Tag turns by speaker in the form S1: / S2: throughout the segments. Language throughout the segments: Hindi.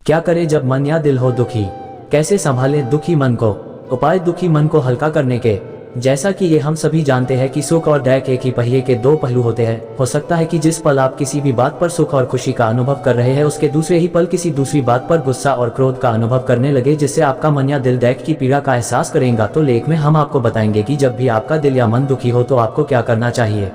S1: क्या करें जब मन या दिल हो दुखी? कैसे संभालें दुखी मन को? उपाय दुखी मन को हल्का करने के। जैसा कि ये हम सभी जानते हैं कि सुख और दुख एक ही पहिए के दो पहलू होते हैं। हो सकता है कि जिस पल आप किसी भी बात पर सुख और खुशी का अनुभव कर रहे हैं, उसके दूसरे ही पल किसी दूसरी बात पर गुस्सा और क्रोध का अनुभव करने लगे, जिससे आपका मन या दिल दुख की पीड़ा का एहसास करेगा। तो लेख में हम आपको बताएंगे कि जब भी आपका दिल या मन दुखी हो तो आपको क्या करना चाहिए।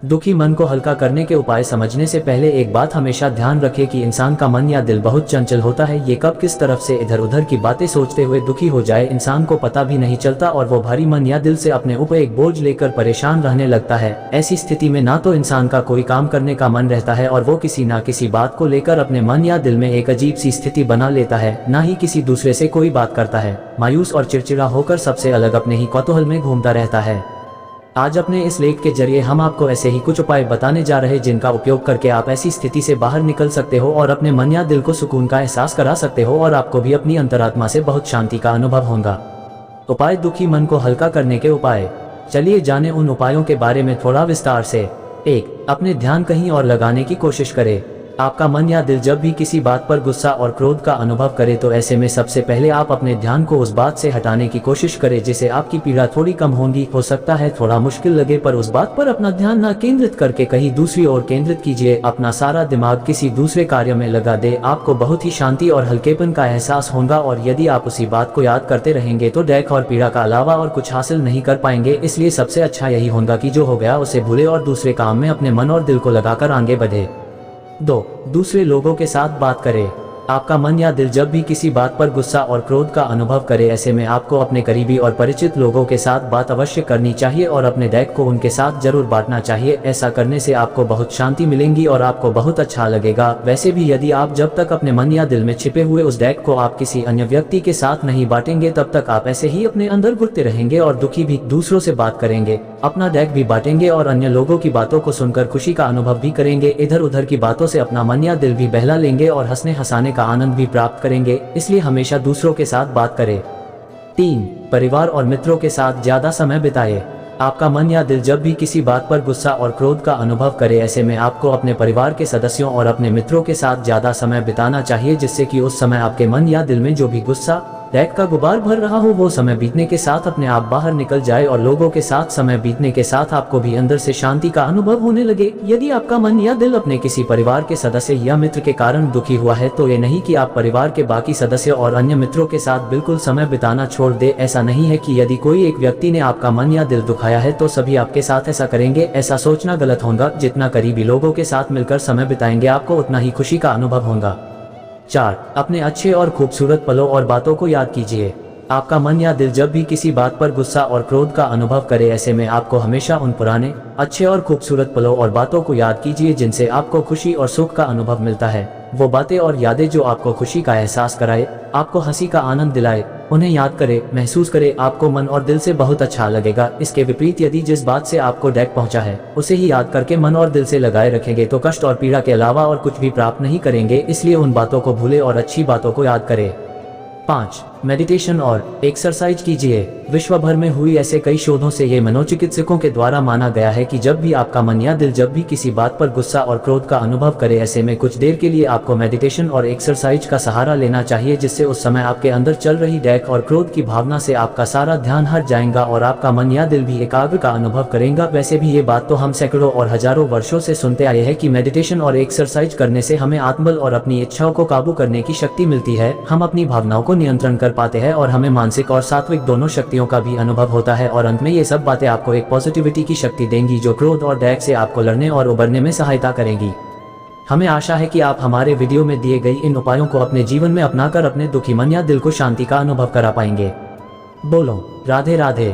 S1: दुखी मन को हल्का करने के उपाय समझने से पहले एक बात हमेशा ध्यान रखें कि इंसान का मन या दिल बहुत चंचल होता है। ये कब किस तरफ से इधर उधर की बातें सोचते हुए दुखी हो जाए, इंसान को पता भी नहीं चलता और वो भारी मन या दिल से अपने ऊपर एक बोझ लेकर परेशान रहने लगता है। ऐसी स्थिति में ना तो इंसान का कोई काम करने का मन रहता है और वो किसी ना किसी बात को लेकर अपने मन या दिल में एक अजीब सी स्थिति बना लेता है, ना ही किसी दूसरे से कोई बात करता है। मायूस और चिड़चिड़ा होकर सबसे अलग अपने ही कौतूहल में घूमता रहता है। आज अपने इस लेख के जरिए हम आपको ऐसे ही कुछ उपाय बताने जा रहे हैं जिनका उपयोग करके आप ऐसी स्थिति से बाहर निकल सकते हो और अपने मन या दिल को सुकून का एहसास करा सकते हो और आपको भी अपनी अंतरात्मा से बहुत शांति का अनुभव होगा। उपाय दुखी मन को हल्का करने के उपाय। चलिए जाने उन उपायों के बारे में थोड़ा विस्तार से। 1. अपने ध्यान कहीं और लगाने की कोशिश करें। आपका मन या दिल जब भी किसी बात पर गुस्सा और क्रोध का अनुभव करे तो ऐसे में सबसे पहले आप अपने ध्यान को उस बात से हटाने की कोशिश करें जिससे आपकी पीड़ा थोड़ी कम होगी। हो सकता है थोड़ा मुश्किल लगे, पर उस बात पर अपना ध्यान न केंद्रित करके कहीं दूसरी ओर केंद्रित कीजिए। अपना सारा दिमाग किसी दूसरे कार्य में लगा दे, आपको बहुत ही शांति और हल्केपन का एहसास होगा। और यदि आप उसी बात को याद करते रहेंगे तो दुख और पीड़ा का अलावा और कुछ हासिल नहीं कर पाएंगे। इसलिए सबसे अच्छा यही होगा कि जो हो गया उसे भूले और दूसरे काम में अपने मन और दिल को लगाकर आगे बढ़े। 2. दूसरे लोगों के साथ बात करें। आपका मन या दिल जब भी किसी बात पर गुस्सा और क्रोध का अनुभव करे, ऐसे में आपको अपने करीबी और परिचित लोगों के साथ बात अवश्य करनी चाहिए और अपने दुख को उनके साथ जरूर बांटना चाहिए। ऐसा करने से आपको बहुत शांति मिलेगी और आपको बहुत अच्छा लगेगा। वैसे भी यदि आप जब तक अपने मन या दिल में छिपे हुए उस दुख को आप किसी अन्य व्यक्ति के साथ नहीं बांटेंगे, तब तक आप ऐसे ही अपने अंदर घुटते रहेंगे और दुखी भी दूसरों से बात करेंगे, अपना दुख भी बांटेंगे और अन्य लोगों की बातों को सुनकर खुशी का अनुभव भी करेंगे। इधर उधर की बातों से अपना मन या दिल भी बहला लेंगे और हंसने हंसाने का आनंद भी प्राप्त करेंगे। इसलिए हमेशा दूसरों के साथ बात करें। 3. परिवार और मित्रों के साथ ज्यादा समय बिताएं। आपका मन या दिल जब भी किसी बात पर गुस्सा और क्रोध का अनुभव करे, ऐसे में आपको अपने परिवार के सदस्यों और अपने मित्रों के साथ ज्यादा समय बिताना चाहिए, जिससे कि उस समय आपके मन या दिल में जो भी गुस्सा दुख का गुबार भर रहा हो वो समय बीतने के साथ अपने आप बाहर निकल जाए और लोगों के साथ समय बीतने के साथ आपको भी अंदर से शांति का अनुभव होने लगे। यदि आपका मन या दिल अपने किसी परिवार के सदस्य या मित्र के कारण दुखी हुआ है तो ये नहीं कि आप परिवार के बाकी सदस्यों और अन्य मित्रों के साथ बिल्कुल समय बिताना छोड़ दे। ऐसा नहीं है कि यदि कोई एक व्यक्ति ने आपका मन या दिल दुखाया है तो सभी आपके साथ ऐसा करेंगे। ऐसा सोचना गलत होगा। जितना करीबी लोगों के साथ मिलकर समय बिताएंगे आपको उतना ही खुशी का अनुभव होगा। 4. अपने अच्छे और खूबसूरत पलों और बातों को याद कीजिए। आपका मन या दिल जब भी किसी बात पर गुस्सा और क्रोध का अनुभव करे, ऐसे में आपको हमेशा उन पुराने अच्छे और खूबसूरत पलों और बातों को याद कीजिए जिनसे आपको खुशी और सुख का अनुभव मिलता है। वो बातें और यादें जो आपको खुशी का एहसास कराए, आपको हंसी का आनंद दिलाए, उन्हें याद करें, महसूस करें। आपको मन और दिल से बहुत अच्छा लगेगा। इसके विपरीत यदि जिस बात से आपको दुख पहुंचा है उसे ही याद करके मन और दिल से लगाए रखेंगे तो कष्ट और पीड़ा के अलावा और कुछ भी प्राप्त नहीं करेंगे। इसलिए उन बातों को भूले और अच्छी बातों को याद करें। 5. मेडिटेशन और एक्सरसाइज कीजिए। विश्व भर में हुई ऐसे कई शोधों से ये मनोचिकित्सकों के द्वारा माना गया है कि जब भी आपका मन या दिल जब भी किसी बात पर गुस्सा और क्रोध का अनुभव करे, ऐसे में कुछ देर के लिए आपको मेडिटेशन और एक्सरसाइज का सहारा लेना चाहिए, जिससे उस समय आपके अंदर चल रही दुख और क्रोध की भावना से आपका सारा ध्यान हट जाएगा और आपका मन या दिल भी एकाग्र का अनुभव करेगा। वैसे भी ये बात तो हम सैकड़ों और हजारों वर्षों से सुनते आए हैं कि मेडिटेशन और एक्सरसाइज करने से हमें आत्मबल और अपनी इच्छाओं को काबू करने की शक्ति मिलती है। हम अपनी भावनाओं को नियंत्रण कर पाते हैं और हमें मानसिक और सात्विक दोनों शक्तियों का भी अनुभव होता है। और अंत में ये सब बातें आपको एक पॉजिटिविटी की शक्ति देंगी जो क्रोध और दुख से आपको लड़ने और उबरने में सहायता करेंगी। हमें आशा है कि आप हमारे वीडियो में दिए गई इन उपायों को अपने जीवन में अपनाकर अपने दुखी मन या दिल को शांति का अनुभव करा पाएंगे। बोलो राधे राधे।